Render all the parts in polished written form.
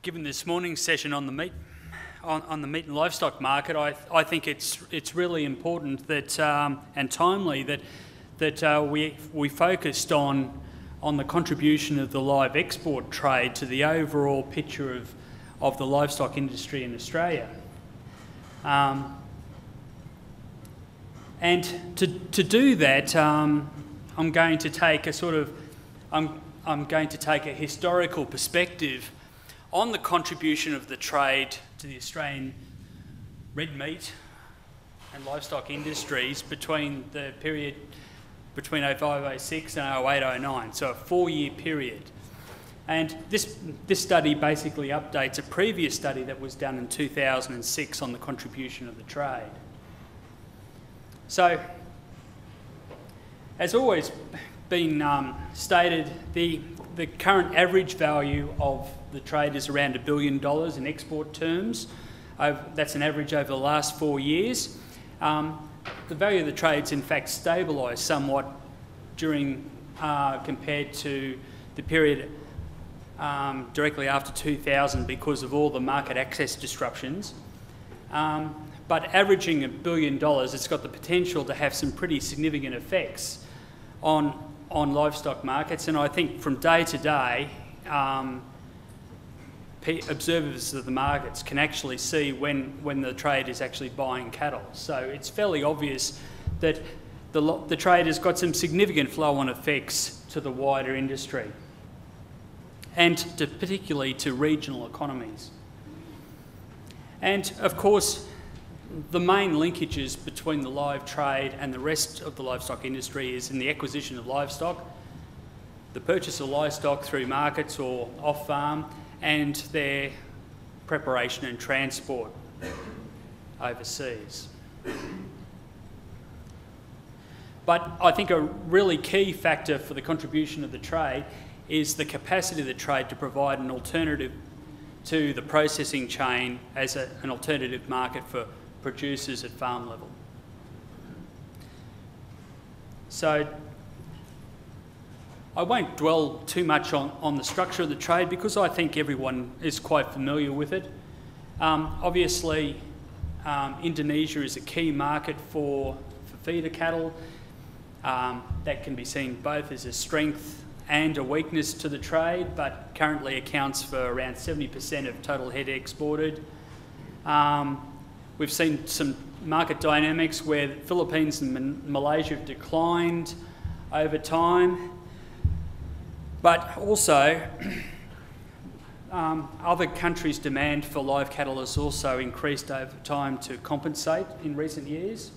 Given this morning's session on the meat and livestock market, I think it's really important that and timely that we focused on the contribution of the live export trade to the overall picture of the livestock industry in Australia. And to do that, I'm going to take a historical perspective on the contribution of the trade to the Australian red meat and livestock industries between the period between 05-06 and 08-09, so a 4-year period. And this study basically updates a previous study that was done in 2006 on the contribution of the trade. So, as always been stated, the current average value of the trade is around $1 billion in export terms. That's an average over the last 4 years. The value of the trade's in fact stabilised somewhat during compared to the period directly after 2000 because of all the market access disruptions. But averaging $1 billion, it's got the potential to have some pretty significant effects on livestock markets, and I think from day to day, observers of the markets can actually see when the trade is actually buying cattle. So it's fairly obvious that the trade has got some significant flow-on effects to the wider industry, and particularly to regional economies. And of course, the main linkages between the live trade and the rest of the livestock industry is in the acquisition of livestock, the purchase of livestock through markets or off-farm, and their preparation and transport overseas. But I think a really key factor for the contribution of the trade is the capacity of the trade to provide an alternative to the processing chain as an alternative market for producers at farm level. So I won't dwell too much on the structure of the trade because I think everyone is quite familiar with it. Obviously, Indonesia is a key market for feeder cattle. That can be seen both as a strength and a weakness to the trade, but currently accounts for around 70% of total head exported. We've seen some market dynamics where the Philippines and Malaysia have declined over time, but also other countries' demand for live cattle has also increased over time to compensate in recent years.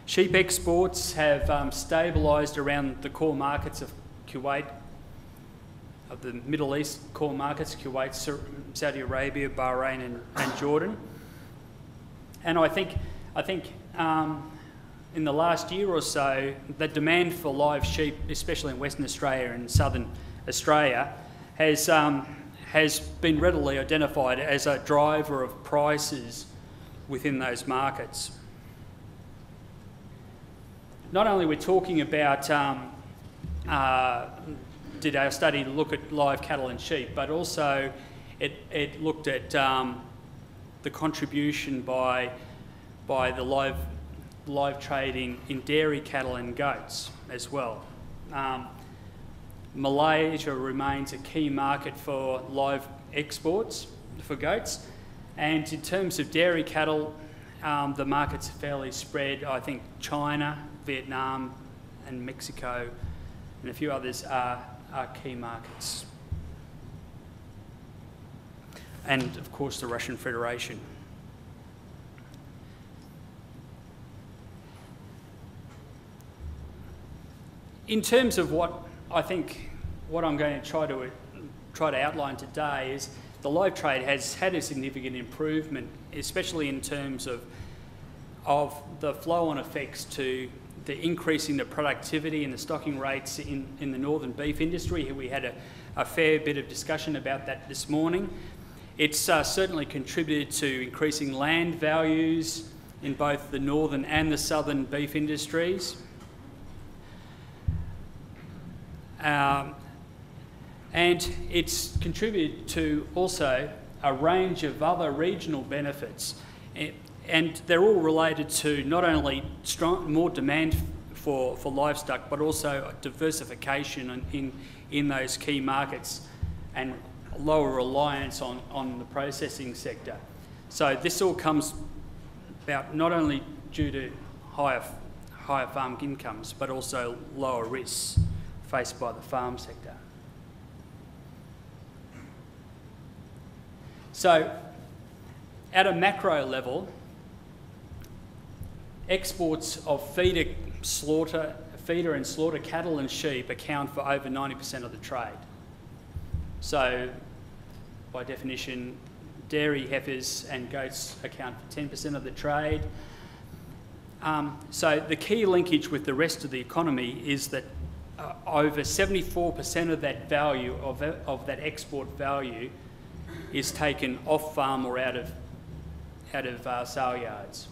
Sheep exports have stabilised around the core markets of Kuwait, of the Middle East core markets, Kuwait, Saudi Arabia, Bahrain and Jordan. And I think in the last year or so, the demand for live sheep, especially in Western Australia and Southern Australia, has been readily identified as a driver of prices within those markets. Not only we're talking about, did our study look at live cattle and sheep, but also it looked at the contribution by the live trading in dairy cattle and goats as well. Malaysia remains a key market for live exports for goats, and in terms of dairy cattle, the markets are fairly spread. I think China, Vietnam and Mexico and a few others are key markets. And of course the Russian Federation. In terms of what I'm going to try to outline today is the live trade has had a significant improvement, especially in terms of the flow-on effects to the increasing the productivity and the stocking rates in the northern beef industry. We had a fair bit of discussion about that this morning. It's certainly contributed to increasing land values in both the northern and the southern beef industries. And And it's contributed to also a range of other regional benefits. And they're all related to not only more demand for livestock, but also diversification in those key markets and lower reliance on the processing sector. So this all comes about not only due to higher farm incomes, but also lower risks faced by the farm sector. So at a macro level, exports of feeder and slaughter cattle and sheep account for over 90% of the trade. So by definition, dairy heifers and goats account for 10% of the trade. So the key linkage with the rest of the economy is that over 74% of that value, of that export value, is taken off farm or out of sale yards.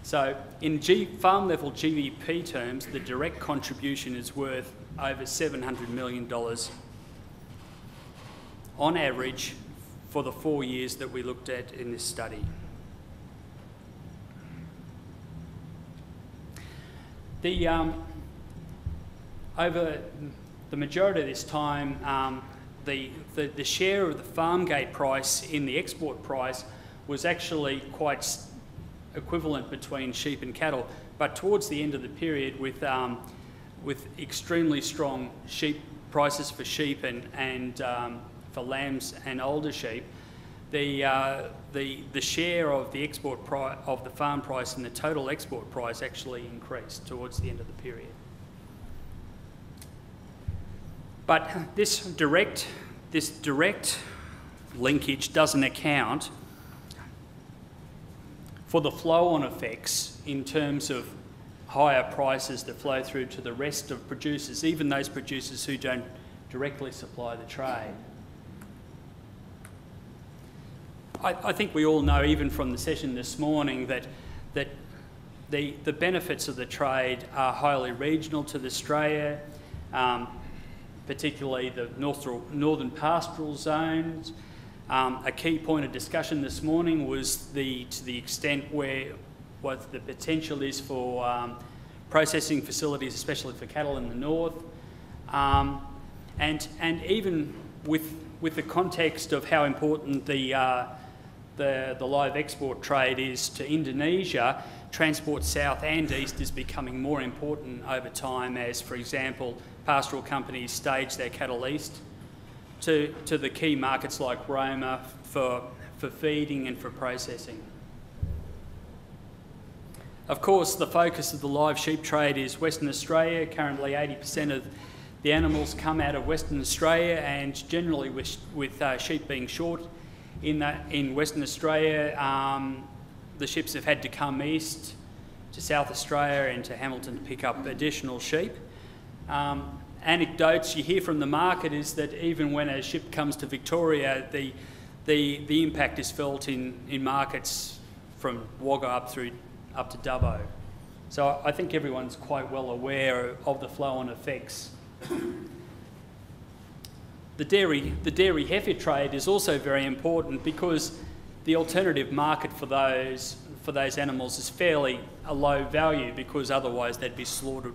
So in farm level GDP terms, the direct contribution is worth over $700 million on average for the 4 years that we looked at in this study. Over the majority of this time, the share of the farm gate price in the export price was actually quite equivalent between sheep and cattle, but towards the end of the period, with extremely strong prices for sheep and for lambs and older sheep, the share of the export price of the farm price and the total export price actually increased towards the end of the period. But this direct linkage doesn't account for the flow-on effects in terms of higher prices that flow through to the rest of producers, even those producers who don't directly supply the trade. I think we all know, even from the session this morning, that the benefits of the trade are highly regional to Australia, particularly the northern pastoral zones. A key point of discussion this morning was to the extent what the potential is for processing facilities, especially for cattle in the north, and even with the context of how important the live export trade is to Indonesia, transport south and east is becoming more important over time as, for example, pastoral companies stage their cattle east to the key markets like Roma for feeding and for processing. Of course, the focus of the live sheep trade is Western Australia. Currently 80% of the animals come out of Western Australia, and generally with sheep being short in Western Australia, the ships have had to come east to South Australia and to Hamilton to pick up additional sheep. Anecdotes you hear from the market is that even when a ship comes to Victoria, the impact is felt in markets from Wagga up to Dubbo. So I think everyone's quite well aware of the flow-on effects. The dairy heifer trade is also very important because the alternative market for those animals is fairly a low value, because otherwise they'd be slaughtered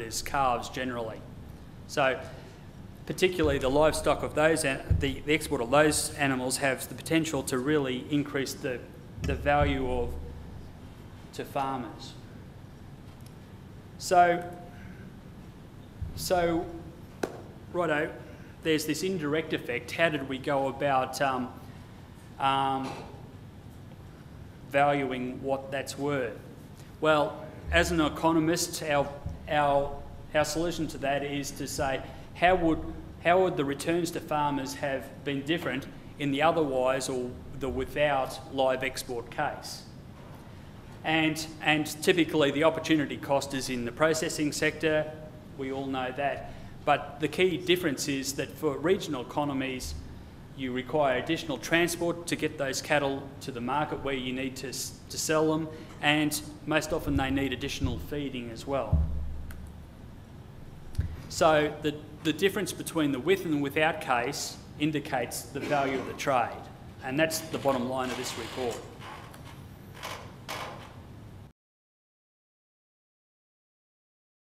as calves generally. So particularly the livestock of those, the export of those animals has the potential to really increase the value to farmers. So righto, there's this indirect effect. How did we go about valuing what that's worth? Well, as an economist, our solution to that is to say, how would the returns to farmers have been different in the otherwise or the without live export case? And typically the opportunity cost is in the processing sector. We all know that. But the key difference is that for regional economies, you require additional transport to get those cattle to the market where you need to sell them, and most often they need additional feeding as well. So the difference between the with and the without case indicates the value of the trade, and that's the bottom line of this report.